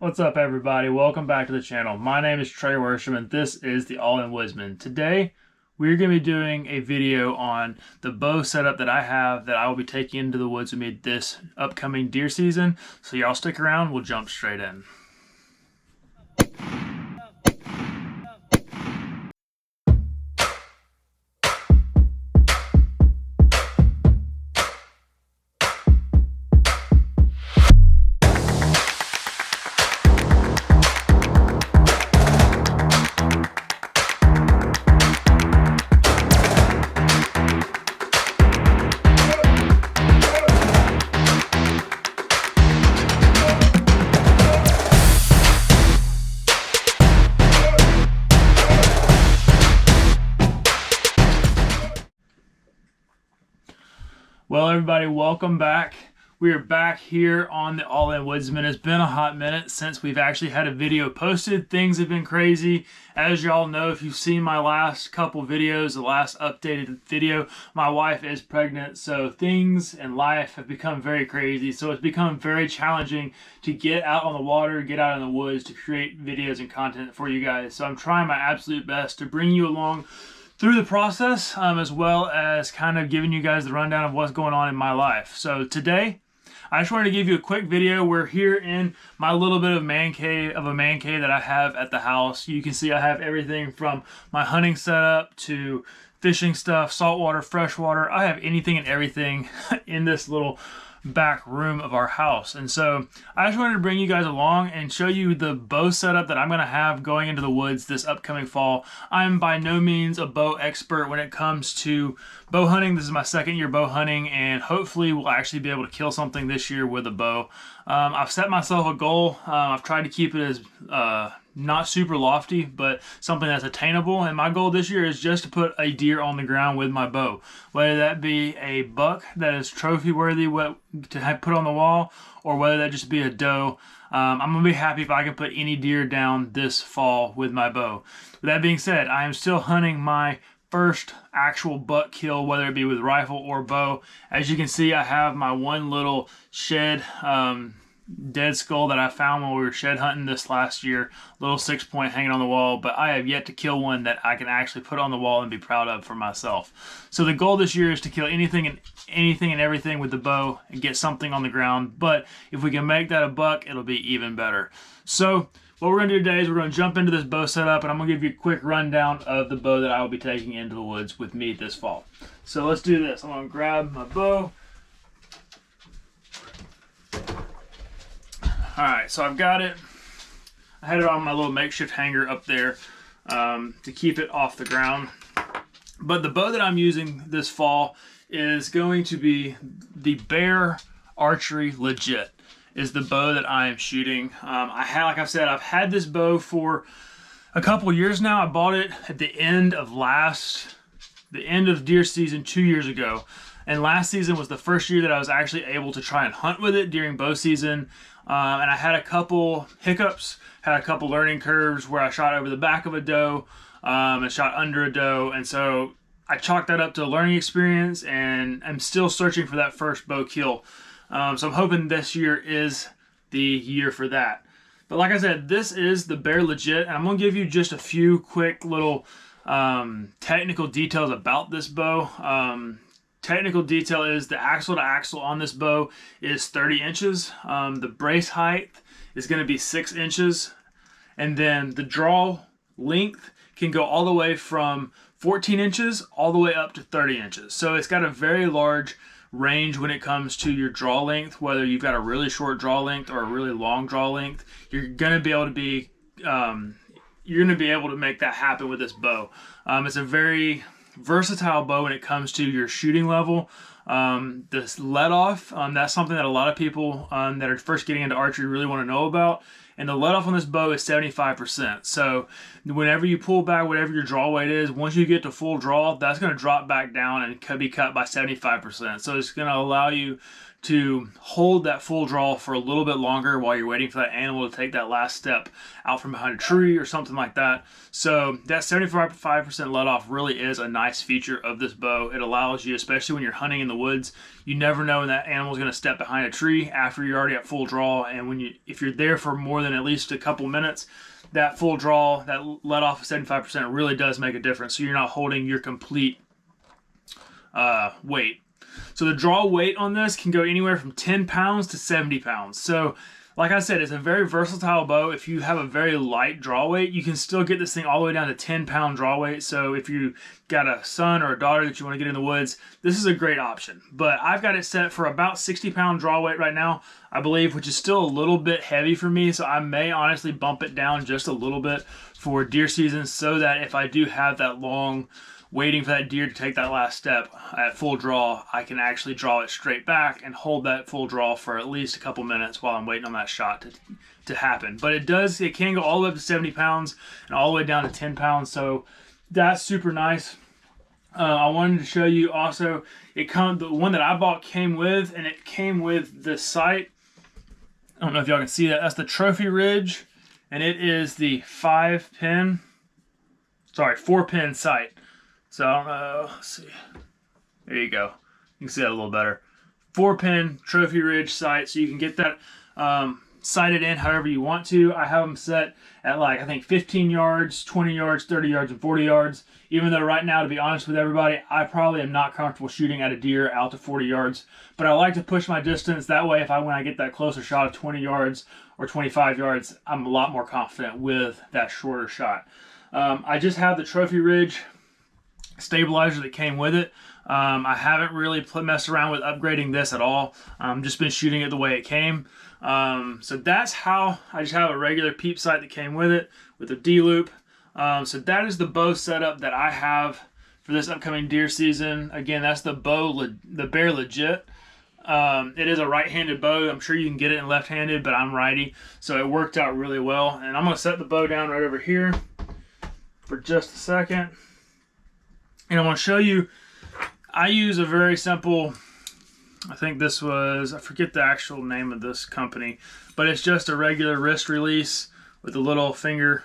What's up, everybody? Welcome back to the channel. My name is Trey Worsham and this is the All-In Woodsman. Today we're going to be doing a video on the bow setup that I have that I will be taking into the woods with me this upcoming deer season. So y'all stick around, we'll jump straight in. Well, everybody, welcome back. We are back here on the All-In Woodsman. It's been a hot minute since we've actually had a video posted. Things have been crazy. As y'all know, if you've seen my last couple videos, the last updated video, my wife is pregnant, so things in life have become very crazy. So it's become very challenging to get out on the water, get out in the woods to create videos and content for you guys. So I'm trying my absolute best to bring you along through the process, as well as kind of giving you guys the rundown of what's going on in my life. So today, I just wanted to give you a quick video. We're here in my little bit of a man cave that I have at the house. You can see I have everything from my hunting setup to fishing stuff, saltwater, freshwater. I have anything and everything in this little back room of our house. And so I just wanted to bring you guys along and show you the bow setup that I'm going to have going into the woods this upcoming fall. I'm by no means a bow expert when it comes to bow hunting. This is my second year bow hunting, and hopefully we'll actually be able to kill something this year with a bow. I've set myself a goal. I've tried to keep it as not super lofty, but something that's attainable. And my goal this year is just to put a deer on the ground with my bow, whether that be a buck that is trophy worthy to have put on the wall, or whether that just be a doe. I'm gonna be happy if I can put any deer down this fall with my bow. With that being said, I am still hunting my first actual buck kill, whether it be with rifle or bow. As you can see, I have my one little shed dead skull that I found when we were shed hunting this last year, little 6-point hanging on the wall, but I have yet to kill one that I can actually put on the wall and be proud of for myself. So the goal this year is to kill anything and everything with the bow and get something on the ground, but if we can make that a buck, it'll be even better. So what we're going to do today is we're going to jump into this bow setup, and I'm going to give you a quick rundown of the bow that I will be taking into the woods with me this fall. So let's do this. I'm going to grab my bow. Alright, so I've got it. I had it on my little makeshift hanger up there to keep it off the ground. But the bow that I'm using this fall is going to be the Bear Archery Legit, is the bow that I am shooting. Like I said, I've had this bow for a couple years now. I bought it at the end of deer season 2 years ago. And last season was the first year that I was actually able to try and hunt with it during bow season. And I had a couple hiccups, had a couple learning curves where I shot over the back of a doe and shot under a doe. And so I chalked that up to a learning experience, and I'm still searching for that first bow kill. So I'm hoping this year is the year for that. But like I said, this is the Bear Legit, and I'm going to give you just a few quick little technical details about this bow. Technical detail is the axle to axle on this bow is 30 inches. The brace height is going to be 6 inches. And then the draw length can go all the way from 14 inches all the way up to 30 inches. So it's got a very large range when it comes to your draw length, whether you've got a really short draw length or a really long draw length. You're going to be able to make that happen with this bow. It's a very versatile bow when it comes to your shooting level. This let off, that's something that a lot of people that are first getting into archery really want to know about. And the let off on this bow is 75%. So whenever you pull back, whatever your draw weight is, once you get to full draw, that's going to drop back down and could be cut by 75%. So it's going to allow you to hold that full draw for a little bit longer while you're waiting for that animal to take that last step out from behind a tree or something like that. So that 75% let off really is a nice feature of this bow. It allows you, especially when you're hunting in the woods, you never know when that animal is going to step behind a tree after you're already at full draw. And if you're there for more than at least a couple minutes, that full draw, that let off of 75% really does make a difference. So you're not holding your complete weight. So the draw weight on this can go anywhere from 10 pounds to 70 pounds. So like I said, it's a very versatile bow. If you have a very light draw weight, you can still get this thing all the way down to 10-pound draw weight. So if you got a son or a daughter that you want to get in the woods, this is a great option. But I've got it set for about 60-pound draw weight right now, I believe, which is still a little bit heavy for me. So I may honestly bump it down just a little bit for deer season so that if I do have that long waiting for that deer to take that last step at full draw, I can actually draw it straight back and hold that full draw for at least a couple minutes while I'm waiting on that shot to happen. But it can go all the way up to 70 pounds and all the way down to 10 pounds. So that's super nice. I wanted to show you also, the one that I bought came with, and it came with the sight. I don't know if y'all can see that. That's the Trophy Ridge, and it is the 4-pin sight. So I don't know, let's see. There you go. You can see that a little better. 4-pin Trophy Ridge sight, so you can get that sighted in however you want to. I have them set at I think 15 yards, 20 yards, 30 yards, and 40 yards. Even though right now, to be honest with everybody, I probably am not comfortable shooting at a deer out to 40 yards. But I like to push my distance. That way, when I get that closer shot of 20 yards or 25 yards, I'm a lot more confident with that shorter shot. I just have the Trophy Ridge stabilizer that came with it. I haven't really messed around with upgrading this at all. Just been shooting it the way it came. So that's how I just have a regular peep sight that came with it with a D-loop. So that is the bow setup that I have for this upcoming deer season. Again, that's the Bear Legit. It is a right-handed bow. I'm sure you can get it in left-handed, but I'm righty, so it worked out really well. And I'm going to set the bow down right over here for just a second. And I want to show you, I use a very simple, I think this was, I forget the actual name of this company, but it's just a regular wrist release with a little finger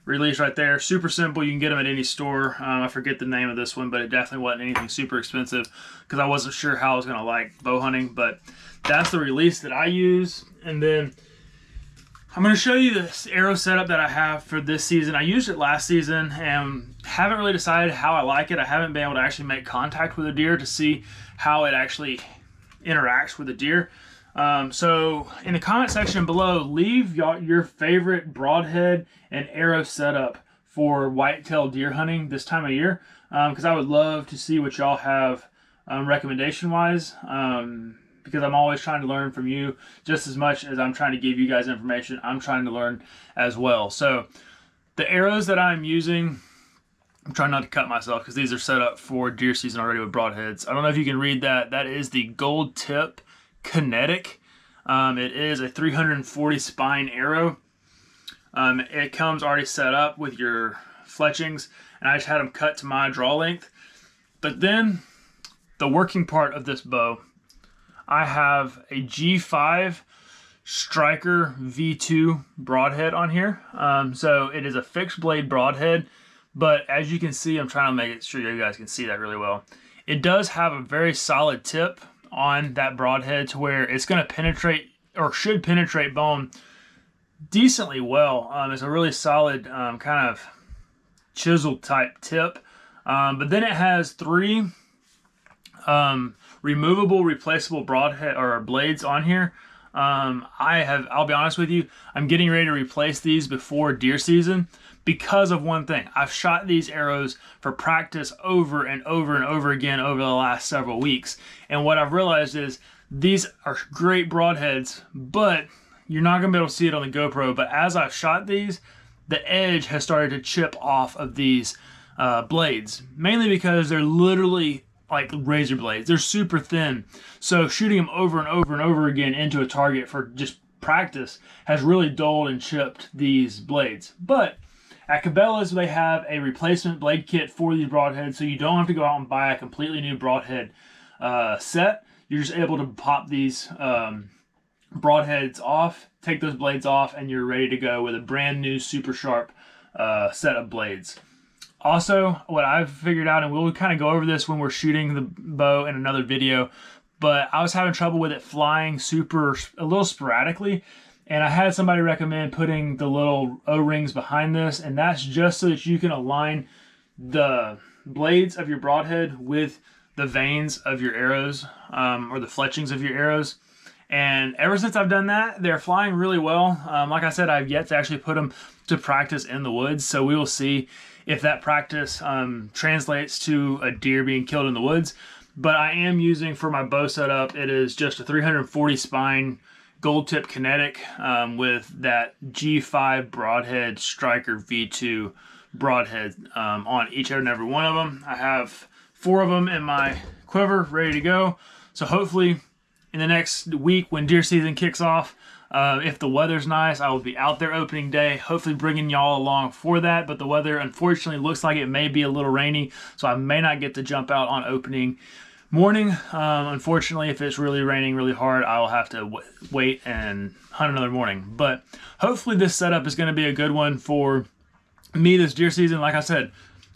release right there. Super simple. You can get them at any store. I forget the name of this one, but it definitely wasn't anything super expensive because I wasn't sure how I was going to like bow hunting, but that's the release that I use. And then I'm going to show you this arrow setup that I have for this season. I used it last season and haven't really decided how I like it. I haven't been able to actually make contact with a deer to see how it actually interacts with the deer. So in the comment section below, leave your favorite broadhead and arrow setup for whitetail deer hunting this time of year, because I would love to see what y'all have recommendation-wise. Because I'm always trying to learn from you just as much as I'm trying to give you guys information. I'm trying to learn as well. So the arrows that I'm using, I'm trying not to cut myself because these are set up for deer season already with broadheads. I don't know if you can read that. That is the Gold Tip Kinetic. It is a 340 spine arrow. It comes already set up with your fletchings, and I just had them cut to my draw length. But then the working part of this bow, I have a G5 Striker V2 broadhead on here. So it is a fixed blade broadhead, but as you can see, I'm trying to make sure you guys can see that really well. It does have a very solid tip on that broadhead to where it's going to penetrate, or should penetrate, bone decently well. It's a really solid kind of chisel type tip. But then it has 3 removable, replaceable broadhead or blades on here. I'll be honest with you, I'm getting ready to replace these before deer season because of one thing. I've shot these arrows for practice over and over and over again over the last several weeks. And what I've realized is these are great broadheads, but you're not going to be able to see it on the GoPro. But as I've shot these, the edge has started to chip off of these blades, mainly because they're literally like razor blades. They're super thin. So shooting them over and over and over again into a target for just practice has really dulled and chipped these blades. But at Cabela's, they have a replacement blade kit for these broadheads, so you don't have to go out and buy a completely new broadhead set. you're just able to pop these broadheads off, take those blades off, and you're ready to go with a brand new super sharp set of blades. Also, what I've figured out, and we'll kind of go over this when we're shooting the bow in another video, but I was having trouble with it flying a little sporadically, and I had somebody recommend putting the little O-rings behind this, and that's just so that you can align the blades of your broadhead with the vanes of your arrows, or the fletchings of your arrows. And ever since I've done that, they're flying really well. Like I said, I've yet to actually put them to practice in the woods, so we will see if that practice translates to a deer being killed in the woods. But I am using for my bow setup, it is just a 340 spine gold tip kinetic with that G5 broadhead striker V2 broadhead on each and every one of them. I have 4 of them in my quiver ready to go. So hopefully in the next week when deer season kicks off, if the weather's nice, I will be out there opening day, hopefully bringing y'all along for that. But the weather, unfortunately, looks like it may be a little rainy, so I may not get to jump out on opening morning. Unfortunately, if it's really raining really hard, I will have to wait and hunt another morning. But hopefully this setup is going to be a good one for me this deer season. Like I said,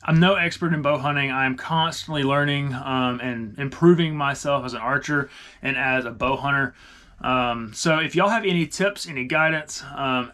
I'm no expert in bow hunting. I'm constantly learning and improving myself as an archer and as a bow hunter. So if y'all have any tips, any guidance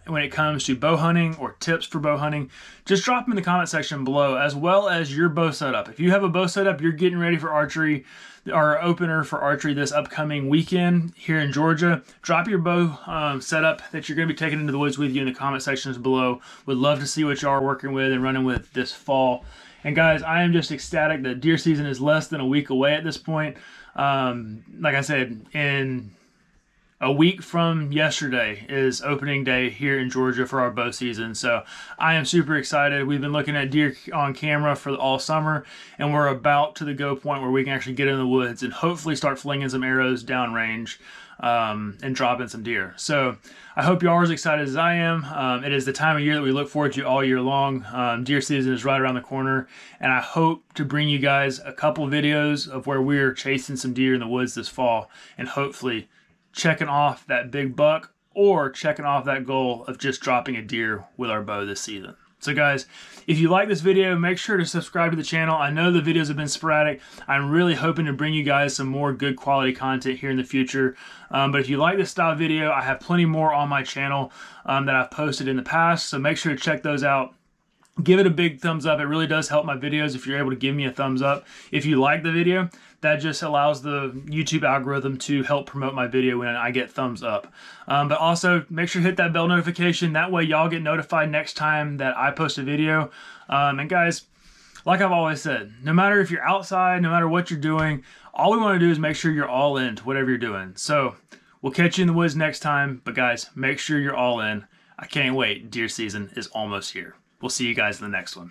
when it comes to bow hunting or tips for bow hunting, just drop them in the comment section below, as well as your bow setup. If you have a bow setup, you're getting ready for archery, our opener for archery this upcoming weekend here in Georgia, drop your bow setup that you're going to be taking into the woods with you in the comment sections below. Would love to see what y'all are working with and running with this fall. And guys, I am just ecstatic that deer season is less than a week away at this point. Like I said, in a week from yesterday is opening day here in Georgia for our bow season. So I am super excited. We've been looking at deer on camera for all summer, and we're about to the go point where we can actually get in the woods and hopefully start flinging some arrows downrange and dropping some deer. So I hope y'all are as excited as I am. It is the time of year that we look forward to all year long. Deer season is right around the corner, and I hope to bring you guys a couple videos of where we're chasing some deer in the woods this fall, and hopefully checking off that big buck or checking off that goal of just dropping a deer with our bow this season. So guys, if you like this video, make sure to subscribe to the channel. I know the videos have been sporadic. I'm really hoping to bring you guys some more good quality content here in the future. But if you like this style video, I have plenty more on my channel that I've posted in the past. So make sure to check those out. Give it a big thumbs up. It really does help my videos if you're able to give me a thumbs up. If you like the video, that just allows the YouTube algorithm to help promote my video when I get thumbs up. But also, make sure to hit that bell notification. That way y'all get notified next time that I post a video. And guys, like I've always said, no matter if you're outside, no matter what you're doing, all we want to do is make sure you're all in to whatever you're doing. So we'll catch you in the woods next time. But guys, make sure you're all in. I can't wait. Deer season is almost here. We'll see you guys in the next one.